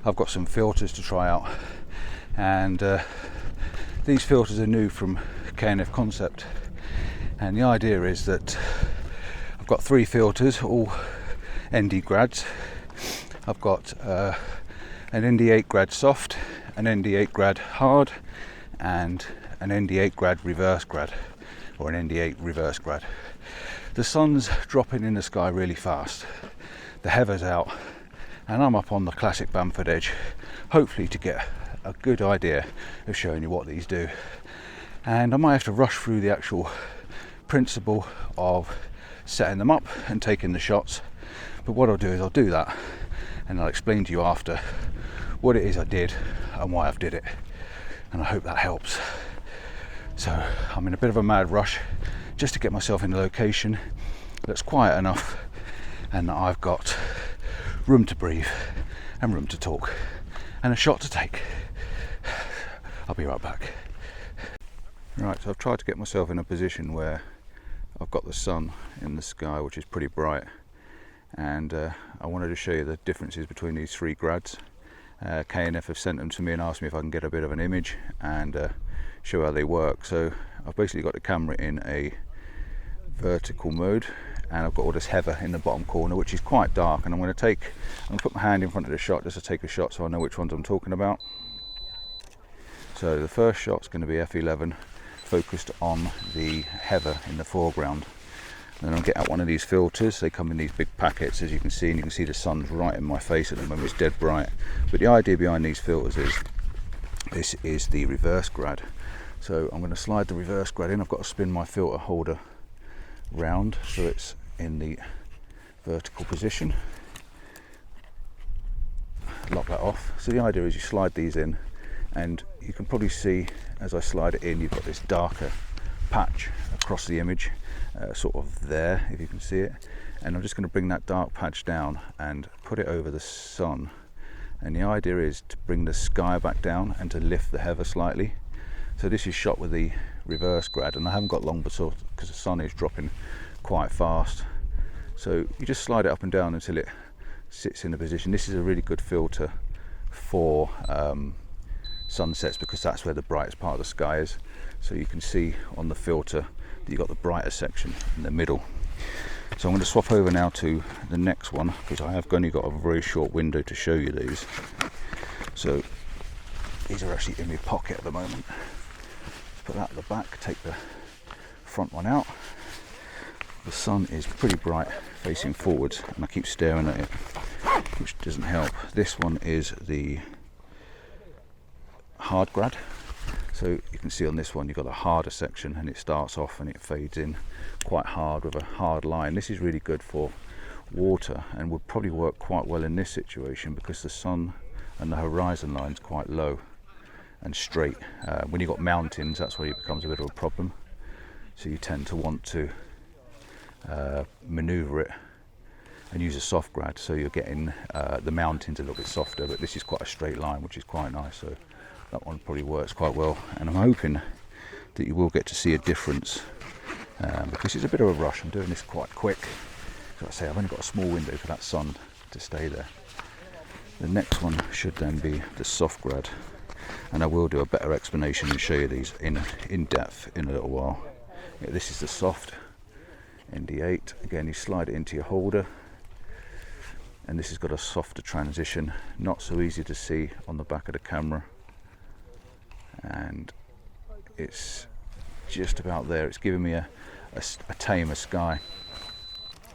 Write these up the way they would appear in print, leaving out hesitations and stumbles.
I've got some filters to try out, and these filters are new from K&F Concept, and the idea is that I've got 3 filters, all ND grads. I've got an ND8 grad soft, an ND8 grad hard, and an ND8 grad reverse grad, or an ND8 reverse grad. The sun's dropping in the sky really fast, the heather's out, and I'm up on the classic Bamford edge, hopefully to get a good idea of showing you what these do. And I might have to rush through the actual principle of setting them up and taking the shots, but what I'll do is I'll do that and I'll explain to you after what it is I did and why I've did it, and I hope that helps. So I'm in a bit of a mad rush just to get myself in a location that's quiet enough and that I've got room to breathe and room to talk and a shot to take. I'll be right back. Right, so I've tried to get myself in a position where I've got the sun in the sky, which is pretty bright, and I wanted to show you the differences between these 3 grads. K&F have sent them to me and asked me if I can get a bit of an image and show how they work. So I've basically got the camera in a vertical mode, and I've got all this heather in the bottom corner, which is quite dark, and I'm going to put my hand in front of the shot just to take a shot so I know which ones I'm talking about. So the first shot's going to be f11, focused on the heather in the foreground. And then I'll get out one of these filters. They come in these big packets, as you can see, and you can see the sun's right in my face at the moment. It's dead bright. But the idea behind these filters is this is the reverse grad. So I'm going to slide the reverse grad in. I've got to spin my filter holder round so it's in the vertical position. Lock that off. So the idea is you slide these in, and you can probably see as I slide it in, you've got this darker patch across the image, sort of there, if you can see it. And I'm just going to bring that dark patch down and put it over the sun. And the idea is to bring the sky back down and to lift the heather slightly. So this is shot with the reverse grad, and I haven't got long because the sun is dropping quite fast. So you just slide it up and down until it sits in a position. This is a really good filter for sunsets because that's where the brightest part of the sky is. So you can see on the filter that you've got the brighter section in the middle. So I'm going to swap over now to the next one because I have only got a very short window to show you these. So these are actually in my pocket at the moment. Put that at the back, take the front one out. The sun is pretty bright facing forwards and I keep staring at it, which doesn't help. This one is the hard grad. So you can see on this one you've got a harder section, and it starts off and it fades in quite hard with a hard line. This is really good for water and would probably work quite well in this situation because the sun and the horizon line's quite low and straight. When you've got mountains, that's where it becomes a bit of a problem. So you tend to want to maneuver it and use a soft grad, so you're getting the mountains a little bit softer, but this is quite a straight line, which is quite nice. So that one probably works quite well, and I'm hoping that you will get to see a difference because it's a bit of a rush. I'm doing this quite quick. As I say, I've only got a small window for that sun to stay there. The next one should then be the soft grad, and I will do a better explanation and show you these in depth in a little while. Yeah, this is the soft ND8. Again, you slide it into your holder, and this has got a softer transition, not so easy to see on the back of the camera, and it's just about there. It's giving me a tamer sky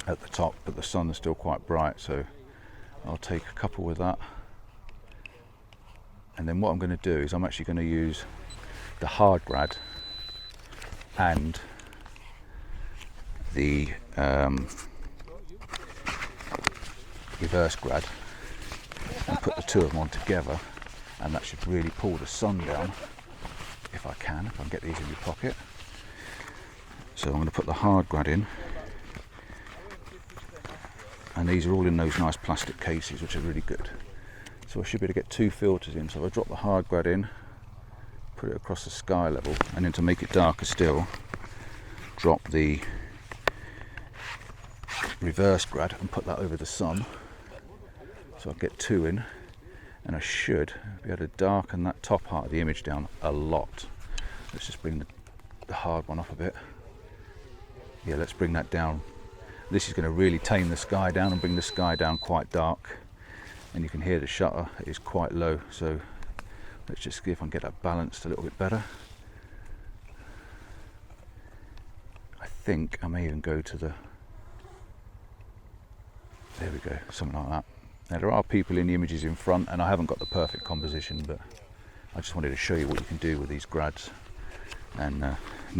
at the top, but the sun is still quite bright, so I'll take a couple with that. And then what I'm going to do is I'm actually going to use the hard grad and the reverse grad and put the two of them on together, and that should really pull the sun down if I can get these in my pocket. So I'm going to put the hard grad in, and these are all in those nice plastic cases which are really good. So I should be able to get two filters in. So if I drop the hard grad in, put it across the sky level, and then to make it darker still, drop the reverse grad and put that over the sun. So I'll get two in, and I should be able to darken that top part of the image down a lot. Let's just bring the hard one up a bit. Yeah, let's bring that down. This is going to really tame the sky down and bring the sky down quite dark, and you can hear the shutter is quite low, so let's just see if I can get that balanced a little bit better. I think I may even go to the, there we go, something like that. Now there are people in the images in front and I haven't got the perfect composition, but I just wanted to show you what you can do with these grads. And now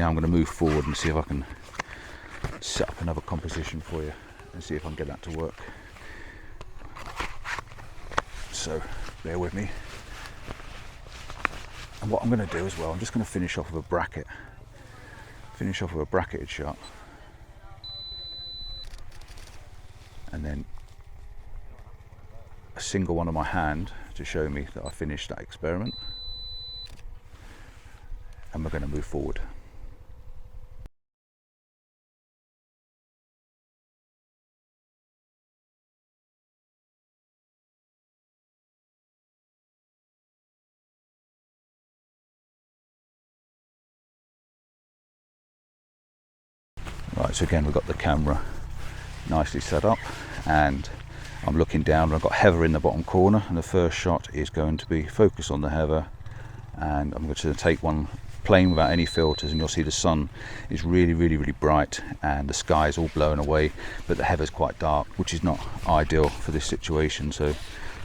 I'm going to move forward and see if I can set up another composition for you and see if I can get that to work. So bear with me. And what I'm going to do as well, I'm just going to finish off with a bracket. Finish off with a bracketed shot. And then a single one on my hand to show me that I finished that experiment. And we're going to move forward. Right, so again we've got the camera nicely set up and I'm looking down and I've got heather in the bottom corner, and the first shot is going to be focused on the heather, and I'm going to take one plain without any filters, and you'll see the sun is really bright and the sky is all blown away, but the heather's quite dark, which is not ideal for this situation. So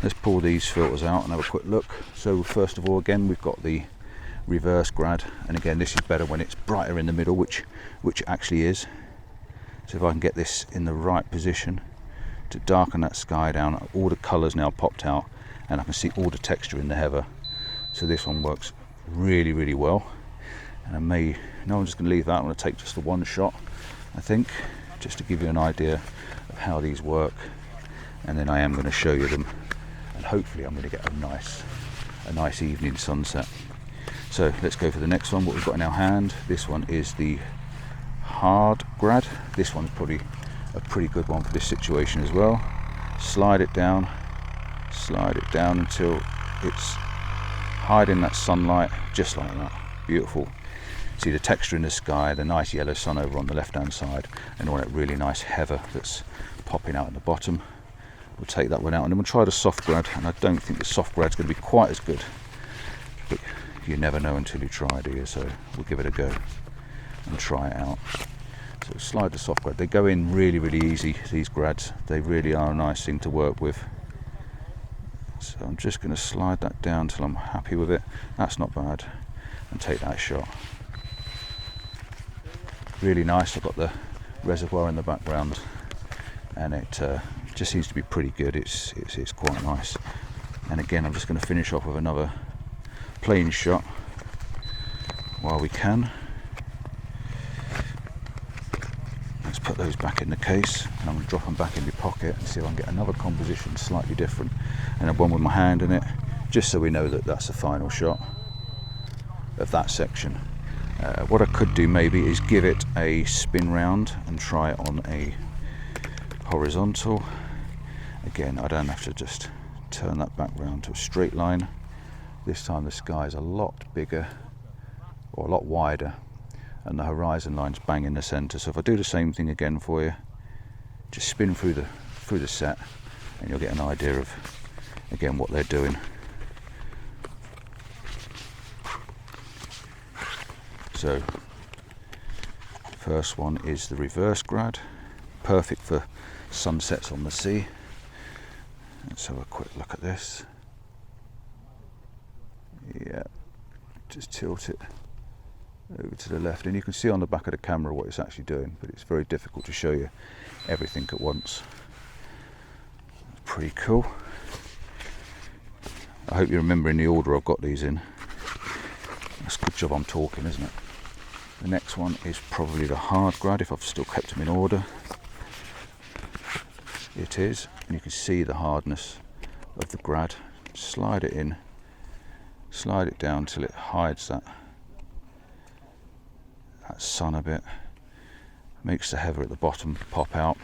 let's pull these filters out and have a quick look. So first of all, again we've got the reverse grad, and again this is better when it's brighter in the middle, which actually is. So if I can get this in the right position to darken that sky down, all the colours now popped out and I can see all the texture in the heather. So this one works really well. And I'm just going to leave that. I'm going to take just the one shot, I think, just to give you an idea of how these work, and then I am going to show you them, and hopefully I'm going to get a nice evening sunset. So let's go for the next one. What we've got in our hand, this one is the Hard Grad. This one's probably a pretty good one for this situation as well. Slide it down until it's hiding that sunlight, just like that. Beautiful. See the texture in the sky, the nice yellow sun over on the left hand side, and all that really nice heather that's popping out at the bottom. We'll take that one out and then we'll try the soft grad, and I don't think the soft grad's going to be quite as good, but you never know until you try, do you? So we'll give it a go and try it out. So slide the soft grad. They go in really easy, these grads. They really are a nice thing to work with. So I'm just going to slide that down till I'm happy with it. That's not bad. And take that shot. Really nice. I've got the reservoir in the background, and it just seems to be pretty good. It's quite nice. And again, I'm just going to finish off with another plain shot while we can. Let's put those back in the case, and I'm going to drop them back in my pocket and see if I can get another composition slightly different, and then one with my hand in it, just so we know that that's the final shot of that section. What I could do maybe is give it a spin round and try it on a horizontal. Again, I don't have to just turn that back round to a straight line. This time the sky is a lot bigger, or a lot wider, and the horizon line's bang in the centre. So if I do the same thing again for you, just spin through the set, and you'll get an idea of, again, what they're doing. So first one is the reverse grad, perfect for sunsets on the sea. Let's have a quick look at this. Yeah, just tilt it over to the left, and you can see on the back of the camera what it's actually doing, but it's very difficult to show you everything at once. Pretty cool. I hope you remember in the order I've got these in. That's a good job I'm talking, isn't it? The next one is probably the Hard Grad, if I've still kept them in order. It is, and you can see the hardness of the grad. Slide it in, slide it down till it hides that sun a bit, makes the heather at the bottom pop out,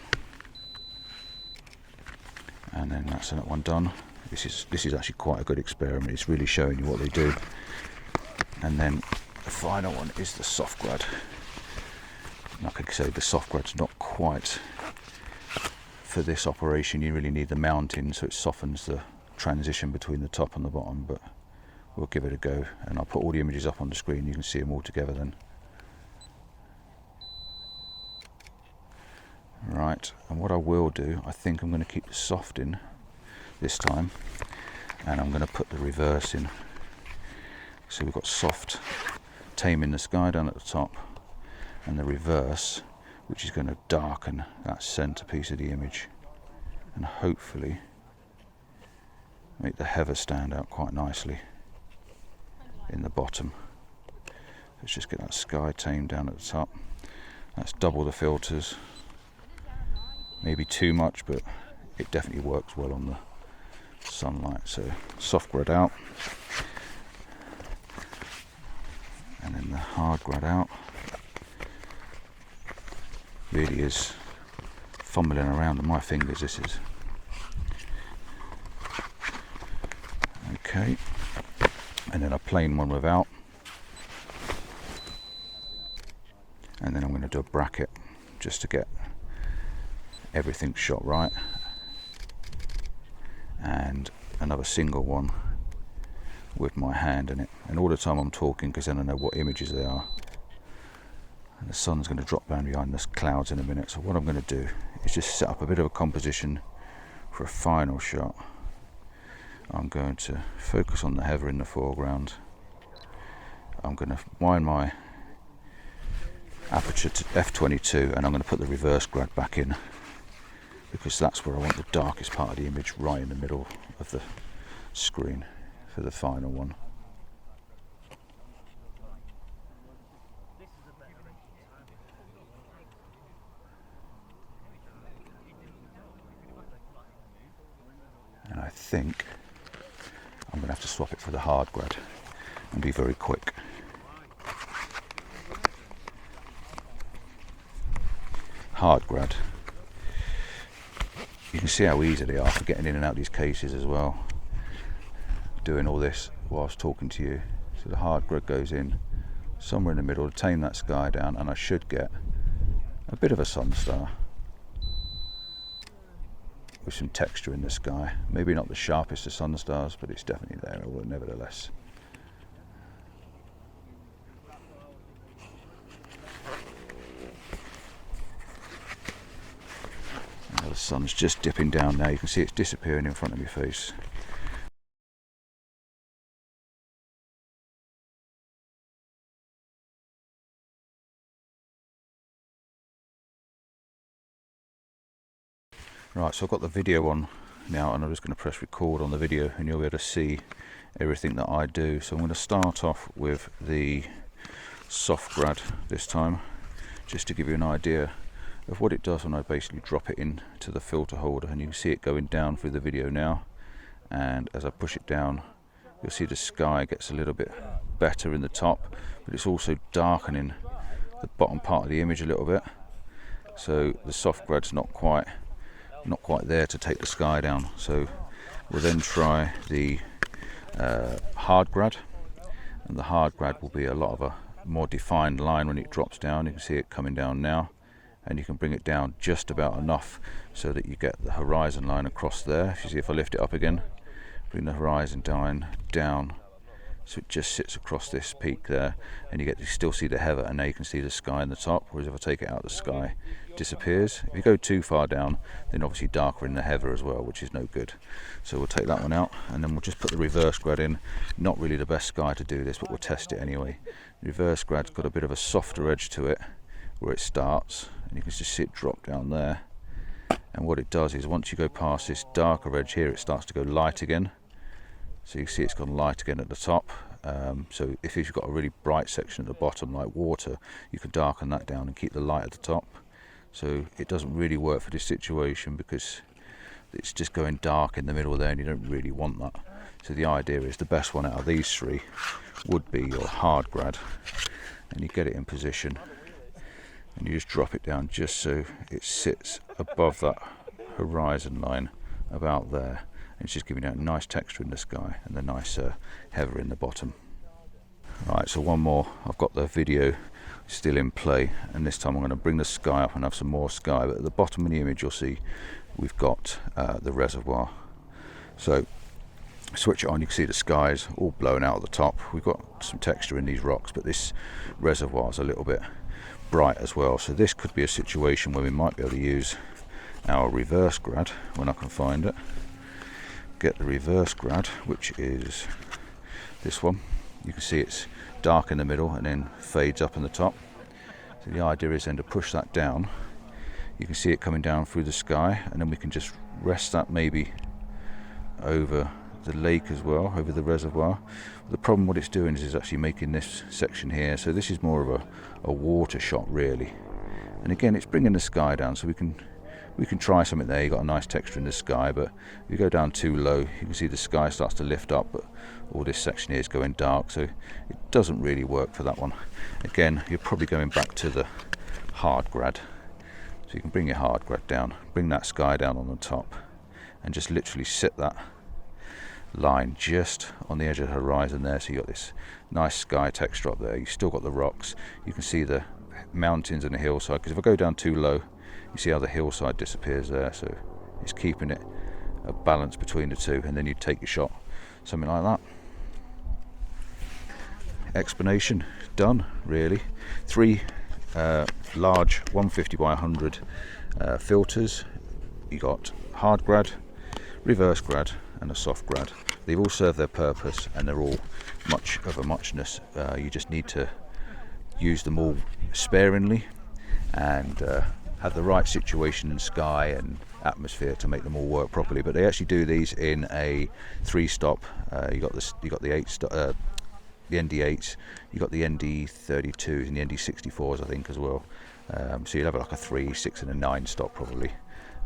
and then that's that one done. this is actually quite a good experiment. It's really showing you what they do. And then the final one is the soft grad. Like I say, the soft grad's not quite for this operation. You really need the mounting, so it softens the transition between the top and the bottom, but we'll give it a go, and I'll put all the images up on the screen. You can see them all together then. Right, and what I will do, I think I'm going to keep the soft in this time, and I'm going to put the reverse in. So we've got soft taming the sky down at the top, and the reverse, which is going to darken that centerpiece of the image and hopefully make the heather stand out quite nicely in the bottom. Let's just get that sky tamed down at the top. That's double the filters. Maybe too much, but it definitely works well on the sunlight. So soft grad out, and then the hard grad out. Really is fumbling around with my fingers, this is. Okay, and then a plain one without, and then I'm going to do a bracket just to get everything shot right, and another single one with my hand in it. And all the time I'm talking, because then I know what images they are. And the sun's going to drop down behind the clouds in a minute, so what I'm going to do is just set up a bit of a composition for a final shot. I'm going to focus on the heather in the foreground. I'm going to wind my aperture to f22, and I'm going to put the reverse grad back in, because that's where I want the darkest part of the image, right in the middle of the screen for the final one. And I think I'm going to have to swap it for the hard grad and be very quick. Hard grad. You can see how easy they are for getting in and out of these cases as well. Doing all this whilst talking to you. So the hard grad goes in somewhere in the middle to tame that sky down, and I should get a bit of a sun star with some texture in the sky. Maybe not the sharpest of sun stars, but it's definitely there nevertheless. Now the sun's just dipping down now. You can see it's disappearing in front of your face. Right, so I've got the video on now, and I'm just going to press record on the video, and you'll be able to see everything that I do. So I'm going to start off with the soft grad this time, just to give you an idea of what it does when I basically drop it into the filter holder. And you can see it going down through the video now, and as I push it down, you'll see the sky gets a little bit better in the top, but it's also darkening the bottom part of the image a little bit. So the soft grad's not quite there to take the sky down. So we'll then try the hard grad, and the hard grad will be a lot of a more defined line when it drops down. You can see it coming down now, and you can bring it down just about enough so that you get the horizon line across there. If you see, if I lift it up again, bring the horizon line down so it just sits across this peak there, and you still see the heather, and now you can see the sky in the top. Whereas if I take it out, the sky disappears. If you go too far down, then obviously darker in the heather as well, which is no good. So we'll take that one out, and then we'll just put the reverse grad in. Not really the best sky to do this, but we'll test it anyway. The reverse grad's got a bit of a softer edge to it where it starts, and you can just see it drop down there. And what it does is, once you go past this darker edge here, it starts to go light again. So you can see it's gone light again at the top. So if you've got a really bright section at the bottom, like water, you can darken that down and keep the light at the top. So it doesn't really work for this situation, because it's just going dark in the middle there, and you don't really want that. So the idea is, the best one out of these three would be your hard grad, and you get it in position, and you just drop it down just so it sits above that horizon line about there. It's just giving you a nice texture in the sky and the nice heather in the bottom. Right, so one more. I've got the video still in play, and this time I'm going to bring the sky up and have some more sky, but at the bottom of the image you'll see we've got the reservoir. So switch it on, you can see the sky's all blown out at the top. We've got some texture in these rocks, but this reservoir's a little bit bright as well, so this could be a situation where we might be able to use our reverse grad when I can find it. Get the reverse grad, which is this one. You can see it's dark in the middle and then fades up in the top. So the idea is then to push that down. You can see it coming down through the sky, and then we can just rest that maybe over the lake as well, over the reservoir. The problem what it's doing is actually making this section here, so this is more of a water shot really. And again, it's bringing the sky down, so we can try something there. You've got a nice texture in the sky, but if you go down too low, you can see the sky starts to lift up, but all this section here is going dark, so it doesn't really work for that one. Again, you're probably going back to the hard grad. So you can bring your hard grad down, bring that sky down on the top, and just literally sit that line just on the edge of the horizon there, so you got this nice sky texture up there. You've still got the rocks, you can see the mountains and the hillside, because if I go down too low, you see how the hillside disappears there, so it's keeping it a balance between the two, and then you take your shot, something like that. Explanation done really. 3 large 150 by 100 filters. You got hard grad, reverse grad and a soft grad. They've all served their purpose and they're all much of a muchness. You just need to use them all sparingly and have the right situation and sky and atmosphere to make them all work properly. But they actually do these in a 3-stop. You got the 8-stop, the ND8s, you got the ND32s and the ND64s I think as well. So you'll have like a 3, 6 and a 9-stop probably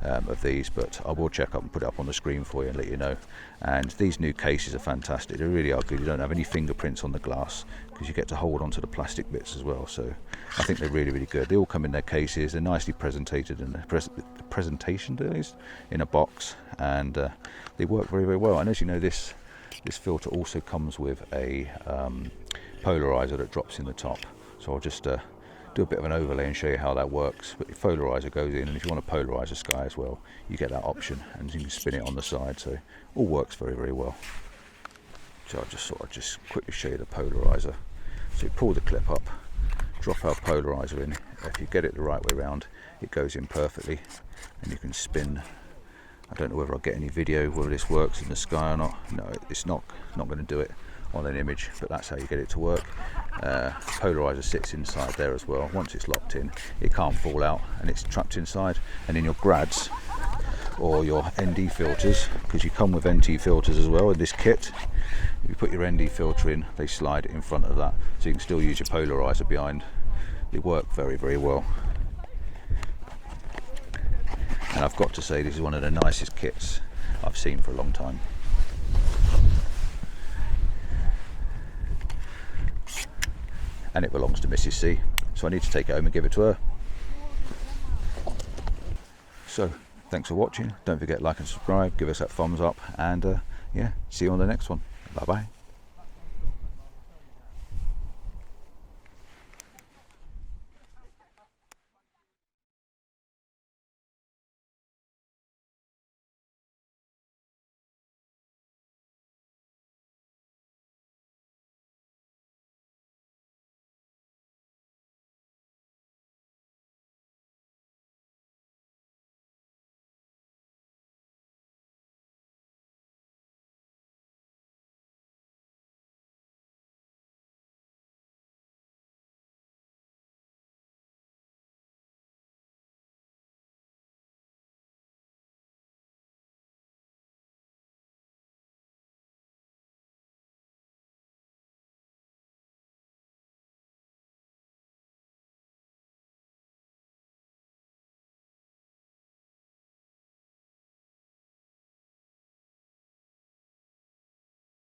of these, but I will check up and put it up on the screen for you and let you know. And these new cases are fantastic, they really are good. You don't have any fingerprints on the glass because you get to hold onto the plastic bits as well, so I think they're really, really good. They all come in their cases, they're nicely presentated in the presentation days in a box, and they work very, very well. And as you know, this filter also comes with a polarizer that drops in the top, so I'll just do a bit of an overlay and show you how that works. But your polarizer goes in, and if you want to polarize the sky as well, you get that option, and you can spin it on the side, so all works very, very well. So I just thought I'd just quickly show you the polarizer. So you pull the clip up, drop our polarizer in. If you get it the right way around, it goes in perfectly, and you can spin. I don't know whether I'll get any video whether this works in the sky or not. No, it's not going to do it on an image, but that's how you get it to work. Polarizer sits inside there as well. Once it's locked in, it can't fall out and it's trapped inside. And in your grads or your ND filters, because you come with NT filters as well in this kit, if you put your ND filter in, they slide in front of that, so you can still use your polarizer behind. They work very, very well. And I've got to say, this is one of the nicest kits I've seen for a long time. And it belongs to Mrs. C, so I need to take it home and give it to her. So thanks for watching. Don't forget, like and subscribe, give us that thumbs up, and yeah, see you on the next one. Bye bye.